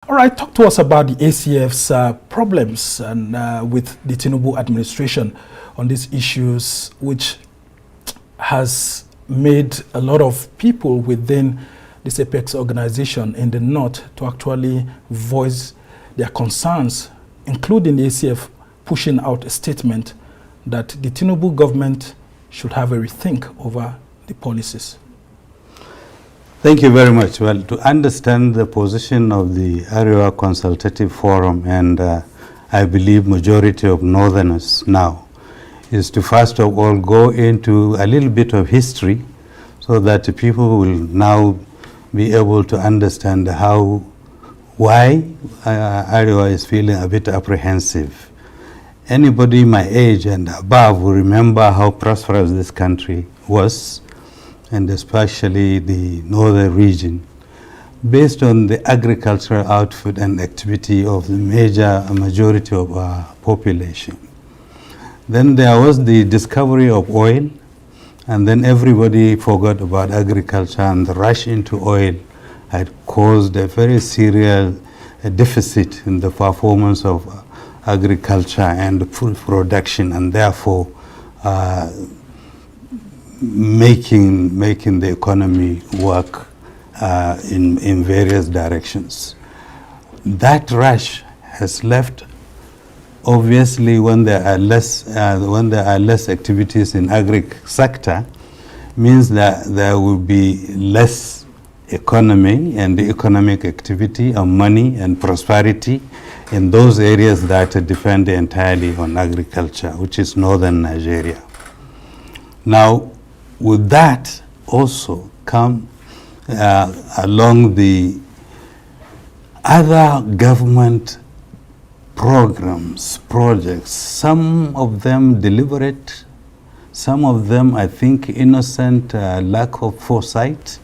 All right, talk to us about the ACF's problems and with the Tinubu administration on these issues, which has made a lot of people within this Apex organization in the North to actually voice their concerns, including the ACF pushing out a statement that the Tinubu government should have a rethink over the policies. Thank you very much. Well, to understand the position of the Area Consultative Forum and I believe majority of Northerners now is to first of all go into a little bit of history so that the people will now be able to understand why Area is feeling a bit apprehensive. Anybody my age and above will remember how prosperous this country was, and especially the northern region, based on the agricultural output and activity of the majority of our population. Then there was the discovery of oil, and then everybody forgot about agriculture, and the rush into oil had caused a very serious deficit in the performance of agriculture and food production, and therefore making the economy work in various directions. That rush has left, obviously, when there are less activities in agri sector, means that there will be less economy and economic activity and money and prosperity in those areas that depend entirely on agriculture, which is northern Nigeria. Now, with that also come along the other government programs, projects, some of them deliberate, some of them, I think, innocent lack of foresight,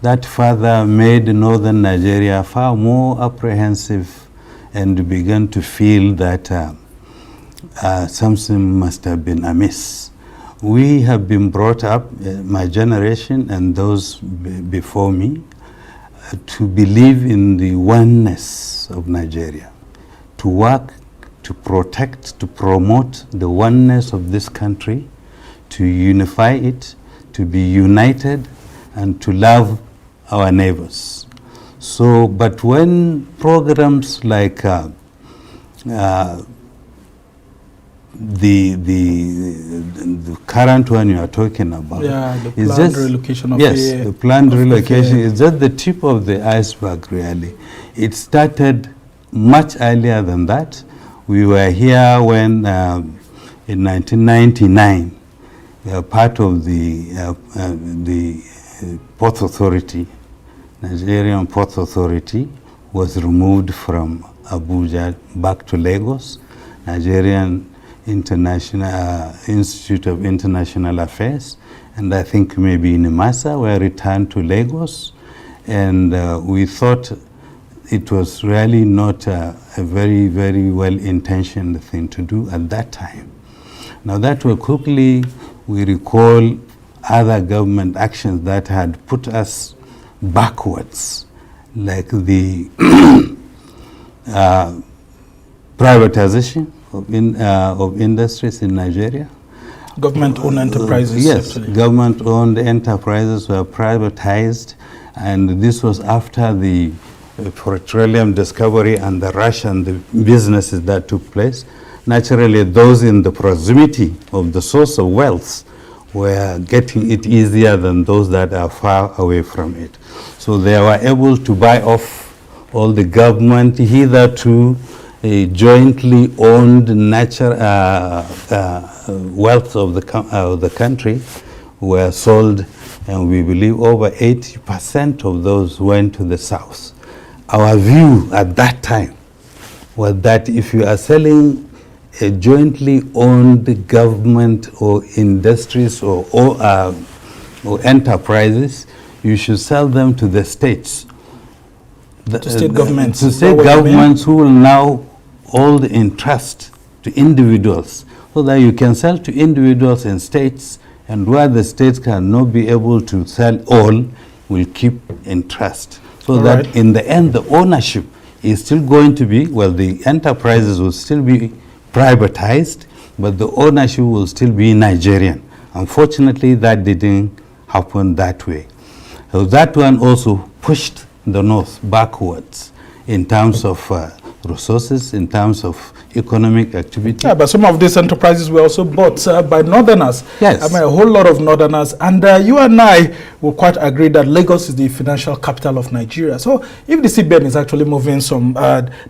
that further made northern Nigeria far more apprehensive and began to feel that something must have been amiss. We have been brought up, my generation and those before me, to believe in the oneness of Nigeria, to work, to protect, to promote the oneness of this country, to unify it, to be united, and to love our neighbors. So, but when programs like the current one you are talking about, the planned relocation of the planned relocation is just the tip of the iceberg, really. It started much earlier than that. We were here when in 1999 part of the Port Authority, Nigerian Port Authority, was removed from Abuja back to Lagos. Nigerian International Institute of International Affairs, and I think maybe NIMASA were returned to Lagos, and we thought it was really not a very, very well-intentioned thing to do at that time. Now that will quickly, we recall other government actions that had put us backwards, like the privatization of industries in Nigeria. Government-owned enterprises. Yes, government-owned enterprises were privatized, and this was after the petroleum discovery and the rush and the businesses that took place. Naturally, those in the proximity of the source of wealth were getting it easier than those that are far away from it. So they were able to buy off all the government hitherto jointly owned natural wealth of the country were sold, and we believe over 80% of those went to the south. Our view at that time was that if you are selling a jointly owned government or industries or enterprises, you should sell them to the states. To state governments. To state governments who will now hold in trust to individuals, so that you can sell to individuals and states, and where the states cannot be able to sell all, will keep in trust. So that in the end, the ownership is still going to be, well, the enterprises will still be privatized, but the ownership will still be Nigerian. Unfortunately, that didn't happen that way. So that one also pushed the North backwards in terms of resources, in terms of economic activity. Yeah, but some of these enterprises were also bought by Northerners. Yes. I mean, a whole lot of Northerners. And you and I will quite agree that Lagos is the financial capital of Nigeria. So if the CBN is actually moving some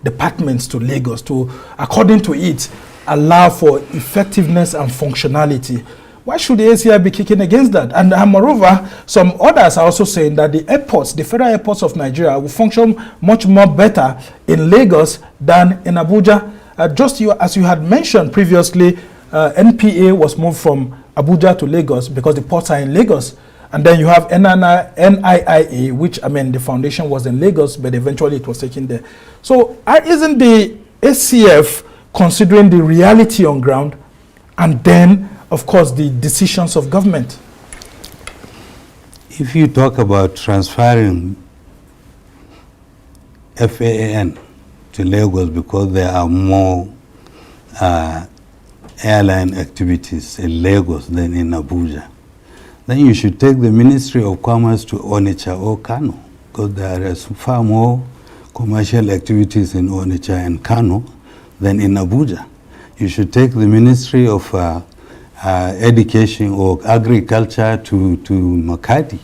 departments to Lagos to, according to it, allow for effectiveness and functionality, why should the ACI be kicking against that? And moreover, some others are also saying that the airports, the federal airports of Nigeria, will function much more better in Lagos than in Abuja. As you had mentioned previously, NPA was moved from Abuja to Lagos because the ports are in Lagos. And then you have NIIA, which, I mean, the foundation was in Lagos, but eventually it was taken there. So isn't the ACF considering the reality on ground and then, of course, the decisions of government? If you talk about transferring FAAN to Lagos because there are more airline activities in Lagos than in Abuja, then you should take the Ministry of Commerce to Onitsha or Kano, because there is far more commercial activities in Onitsha and Kano than in Abuja. You should take the Ministry of Education or Agriculture to Makati,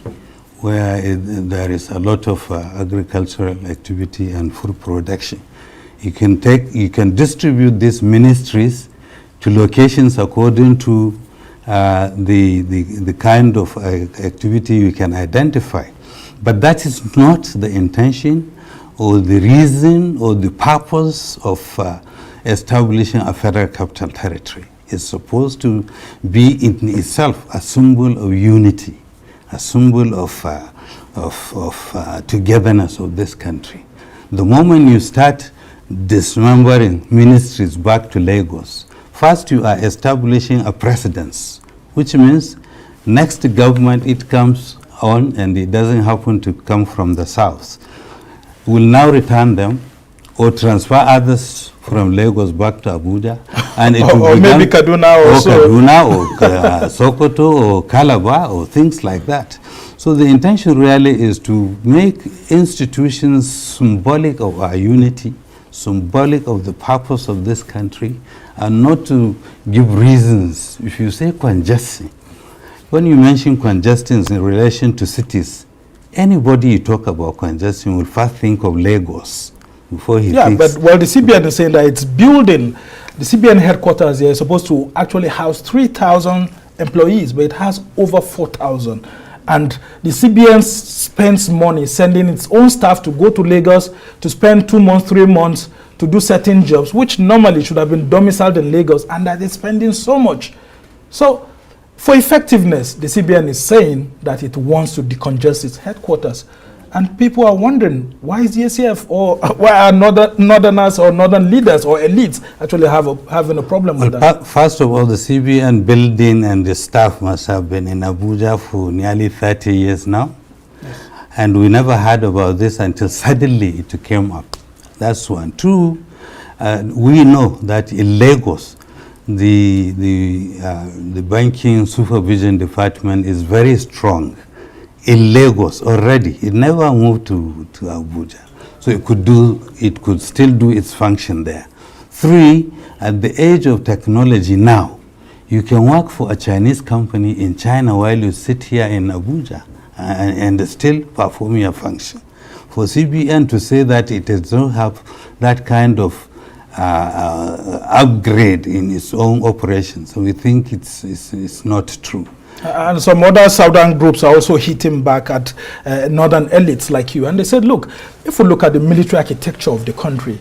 where there is a lot of agricultural activity and food production. You can distribute these ministries to locations according to the kind of activity you can identify. But that is not the intention or the reason or the purpose of establishing a federal capital territory. It's supposed to be in itself a symbol of unity, a symbol of togetherness of this country. The moment you start dismembering ministries back to Lagos, first you are establishing a precedence, which means next government it comes on and it doesn't happen to come from the south, will now return them or transfer others from Lagos back to Abuja, and it will or maybe Kaduna also. Or Kaduna or Sokoto or Calabar or things like that. So the intention really is to make institutions symbolic of our unity, symbolic of the purpose of this country, and not to give reasons. If you say congestion, when you mention congestion in relation to cities, anybody you talk about congestion will first think of Lagos before he thinks. But well, the CBN is saying that it's building, the CBN headquarters here is supposed to actually house 3,000 employees, but it has over 4,000. And the CBN spends money sending its own staff to go to Lagos to spend 2 months, 3 months to do certain jobs, which normally should have been domiciled in Lagos, and that is spending so much. So for effectiveness, the CBN is saying that it wants to decongest its headquarters. And people are wondering, why is the ACF or why are northerners or northern leaders or elites actually having a problem with that? First of all, the CBN building and the staff must have been in Abuja for nearly 30 years now. Yes. And we never heard about this until suddenly it came up. That's one. Two, we know that in Lagos, the banking supervision department is very strong. In Lagos already, it never moved to Abuja. So it could still do its function there. Three, at the age of technology now, you can work for a Chinese company in China while you sit here in Abuja and still perform your function. For CBN to say that it does not have that kind of upgrade in its own operations, so we think it's not true. And some other southern groups are also hitting back at northern elites like you. And they said, look, if we look at the military architecture of the country,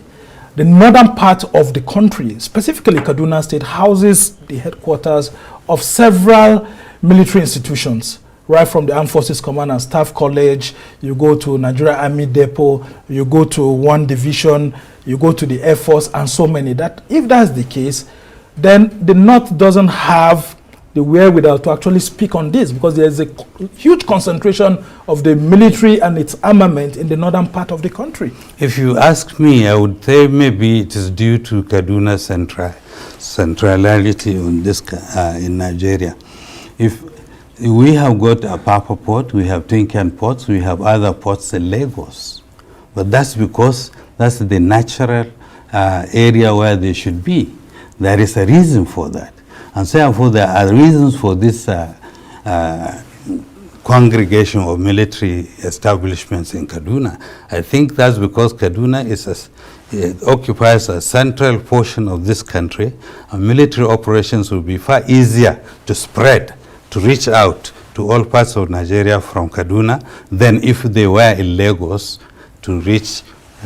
the northern part of the country, specifically Kaduna State, houses the headquarters of several military institutions, right from the Armed Forces Command and Staff College, you go to Nigeria Army Depot, you go to 1 Division, you go to the Air Force, and so many. That if that's the case, then the North doesn't have the wherewithal to actually speak on this, because there is a huge concentration of the military and its armament in the northern part of the country. If you ask me, I would say maybe it is due to Kaduna centrality on this in Nigeria. If we have got a Apapa port, we have Tinkan ports, we have other ports in Lagos, but that's because that's the natural area where they should be. There is a reason for that. And therefore, there are reasons for this congregation of military establishments in Kaduna. I think that's because Kaduna it occupies a central portion of this country, and military operations will be far easier to spread, to reach out to all parts of Nigeria from Kaduna than if they were in Lagos to reach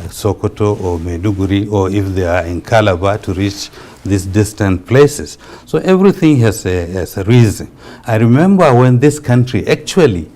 Sokoto or Maiduguri, or if they are in Calabar to reach these distant places. So everything has a reason. I remember when this country actually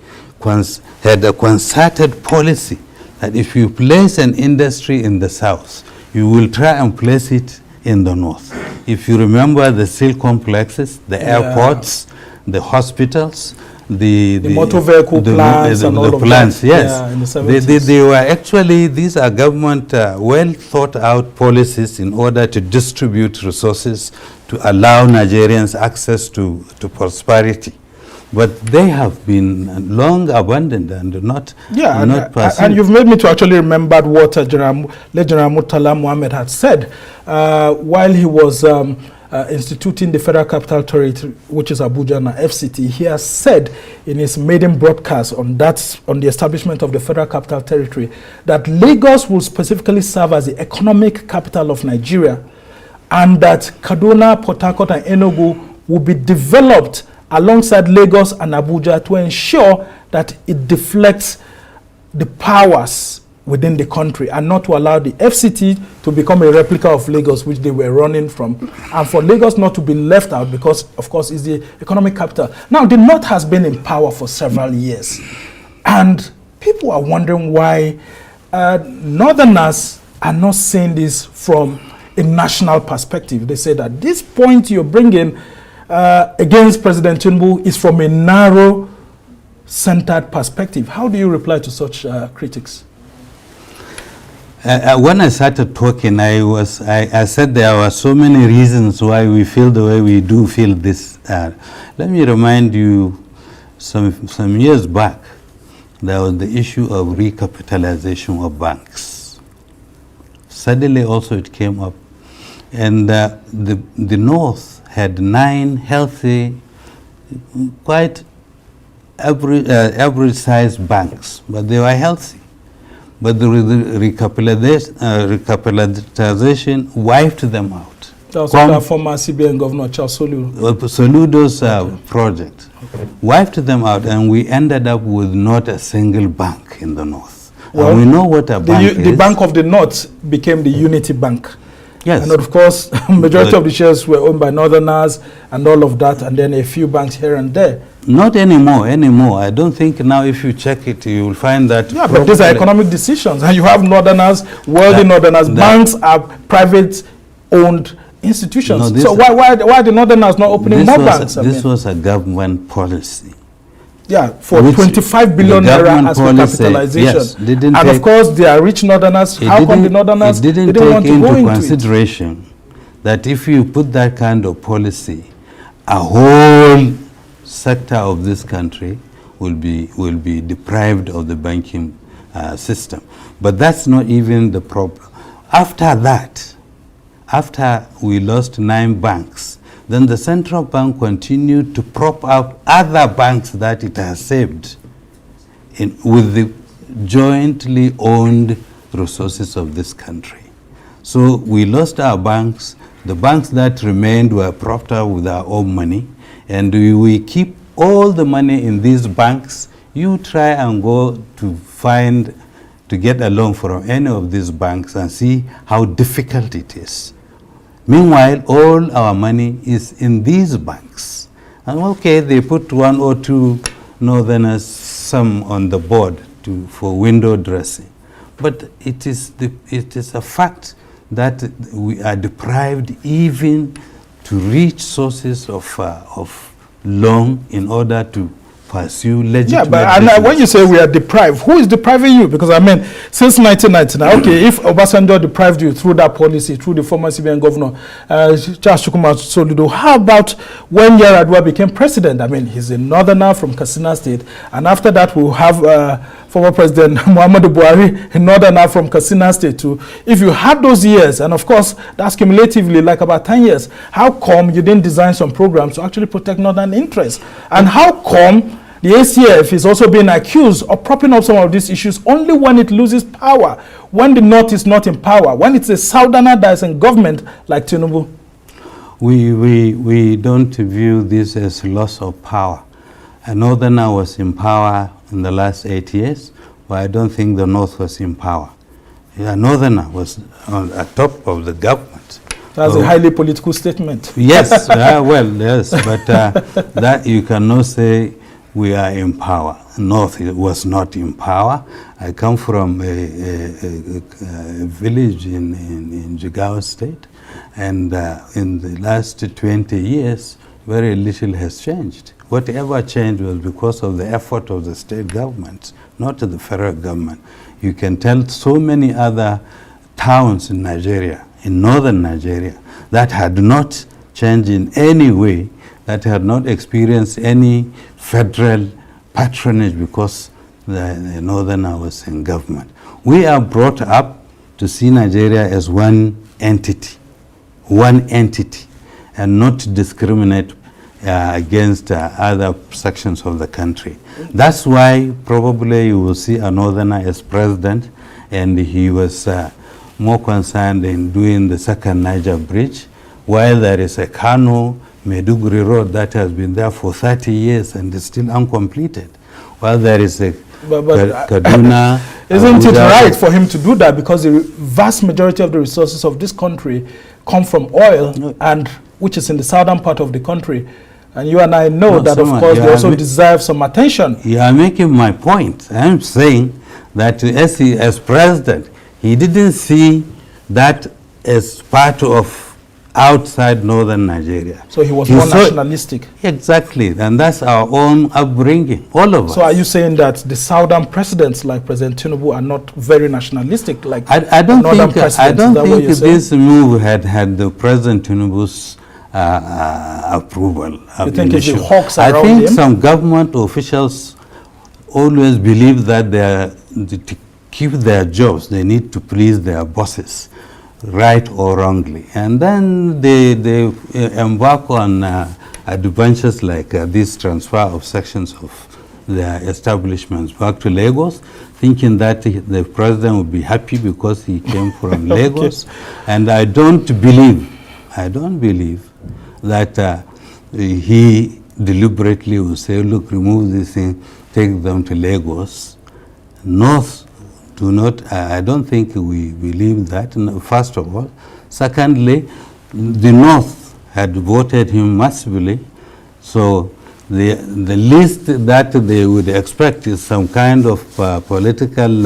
had a concerted policy that if you place an industry in the south, you will try and place it in the north. If you remember the steel complexes, the airports, the hospitals, the motor vehicle plants and all of plants, that. yes. Yeah, in the 70s. They were actually, these are government well thought out policies in order to distribute resources to allow Nigerians access to prosperity. But they have been long abandoned and not pursued. And you've made me to actually remember what General Murtala Mohammed had said while he was instituting the Federal Capital Territory, which is Abuja and FCT. He has said in his maiden broadcast on the establishment of the Federal Capital Territory that Lagos will specifically serve as the economic capital of Nigeria, and that Kaduna, Port Harcourt, and Enugu will be developed alongside Lagos and Abuja to ensure that it deflects the powers within the country and not to allow the FCT to become a replica of Lagos, which they were running from, and for Lagos not to be left out because, of course, it's the economic capital. Now, the North has been in power for several years, and people are wondering why Northerners are not seeing this from a national perspective. They say that this point you're bringing against President Tinubu is from a narrow-centered perspective. How do you reply to such critics? When I started talking, I said there were so many reasons why we feel the way we do feel this. Let me remind you, some years back, there was the issue of recapitalization of banks. Suddenly also it came up. And the North had 9 healthy, quite average-sized banks, but they were healthy. But the recapitalization wiped them out. That was the former CBN Governor Charles Soludo's project. Okay. Wiped them out, and we ended up with not a single bank in the North. Well, and we know what a bank is. The Bank of the North became the Unity Bank. Yes. And of course, majority of the shares were owned by Northerners and all of that, and then a few banks here and there. Not anymore. I don't think now if you check it, you will find that. Yeah, but these are economic decisions. And you have Northerners, wealthy Northerners. Banks are private-owned institutions. No, so why are the Northerners not opening more banks? This was a government policy. Yeah, for 25 billion naira as recapitalization. Yes, and of course, they are rich Northerners. How come the Northerners didn't take into consideration that if you put that kind of policy, a whole sector of this country will be deprived of the banking system. But that's not even the problem. After that, after we lost 9 banks, then the central bank continued to prop up other banks that it has saved with the jointly owned resources of this country. So we lost our banks. The banks that remained were propped up with our own money, and we keep all the money in these banks. You try and go to get a loan from any of these banks and see how difficult it is. Meanwhile, all our money is in these banks. And okay, they put 1 or 2 Northerners, some on the board for window dressing. But it is a fact that we are deprived even to reach sources of long in order to pursue legitimate. Yeah, but when you say we are deprived, who is depriving you? Because I mean, since 1999, okay, if Obasanjo deprived you through that policy, through the former CBN governor, Charles Chukwuma Soludo, how about when Yar'Adua became president? I mean, he's a northerner from Katsina State, and after that we'll have former President Muhammadu Buhari, a northerner from Katsina State too. If you had those years, and of course that's cumulatively like about 10 years, how come you didn't design some programs to actually protect northern interests? And how come the ACF is also being accused of propping up some of these issues only when it loses power, when the North is not in power, when it's a southerner that is in government like Tinubu? We don't view this as loss of power. A northerner was in power in the last 8 years, but I don't think the North was in power. A northerner was on the top of the government. That's a highly political statement. Yes, well, yes, but that you cannot say we are in power. North was not in power. I come from a village in Jigawa State, and in the last 20 years, very little has changed. Whatever changed was because of the effort of the state government, not the federal government. You can tell so many other towns in Nigeria, in northern Nigeria, that had not changed in any way, that had not experienced any federal patronage because the northerner was in government. We are brought up to see Nigeria as one entity, and not to discriminate against other sections of the country. That's why probably you will see a northerner as president, and he was more concerned in doing the second Niger bridge, while there is a Kano Maiduguri road that has been there for 30 years and is still uncompleted. While there is a Kaduna. Isn't it right for him to do that? Because the vast majority of the resources of this country come from oil, and which is in the southern part of the country. And you and I know that, of course, they also deserve some attention. You are making my point. I'm saying that as president, he didn't see that as part of outside northern Nigeria. So he was more nationalistic. Exactly, and that's our own upbringing, all of us. So are you saying that the southern presidents like President Tinubu are not very nationalistic like I don't northern think, presidents? I don't think this move had the President Tinubu's approval. You think it's the hawks around him? I think some government officials always believe that to keep their jobs, they need to please their bosses, right or wrongly. And then they embark on adventures like this transfer of sections of their establishments back to Lagos, thinking that the president would be happy because he came from Lagos. And I don't believe that he deliberately will say, look, remove this thing, take them to Lagos. North do not, I don't think we believe that, first of all. Secondly, the North had voted him massively, so the least that they would expect is some kind of political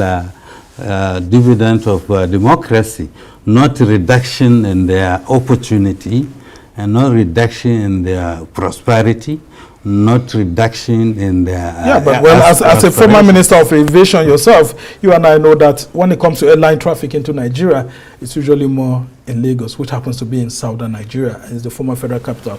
dividend of democracy, not reduction in their opportunity, and not reduction in their prosperity, not reduction in their but well, as a former minister of aviation yourself, you and I know that when it comes to airline traffic into Nigeria, it's usually more in Lagos, which happens to be in southern Nigeria, and is the former federal capital.